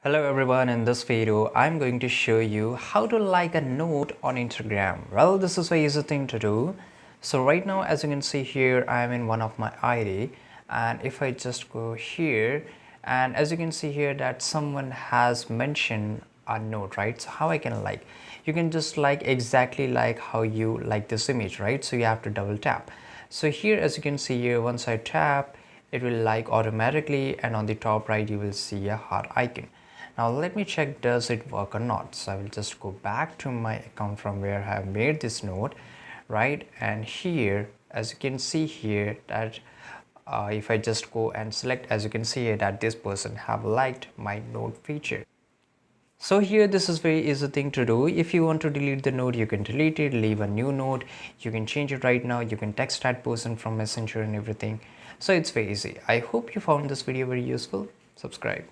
Hello everyone, in this video I'm going to show you how to like a note on Instagram. Well, this is a easy thing to do. So right now, as you can see here, I'm in one of my ID, and if I just go here, and as you can see here that someone has mentioned a note, right? So how I can like, you can just like exactly like how you like this image, right? So you have to double tap. So here, as you can see here, once I tap, it will like automatically, and on the top right you will see a heart icon. Now let me check, does it work or not. So I will just go back to my account from where I have made this note, right? And here, as you can see here, that if I just go and select, as you can see here, that this person have liked my note feature. So here, this is very easy thing to do. If you want to delete the note, you can delete it, leave a new note, you can change it right now, you can text that person from Messenger and everything. So it's very easy. I hope you found this video very useful. Subscribe.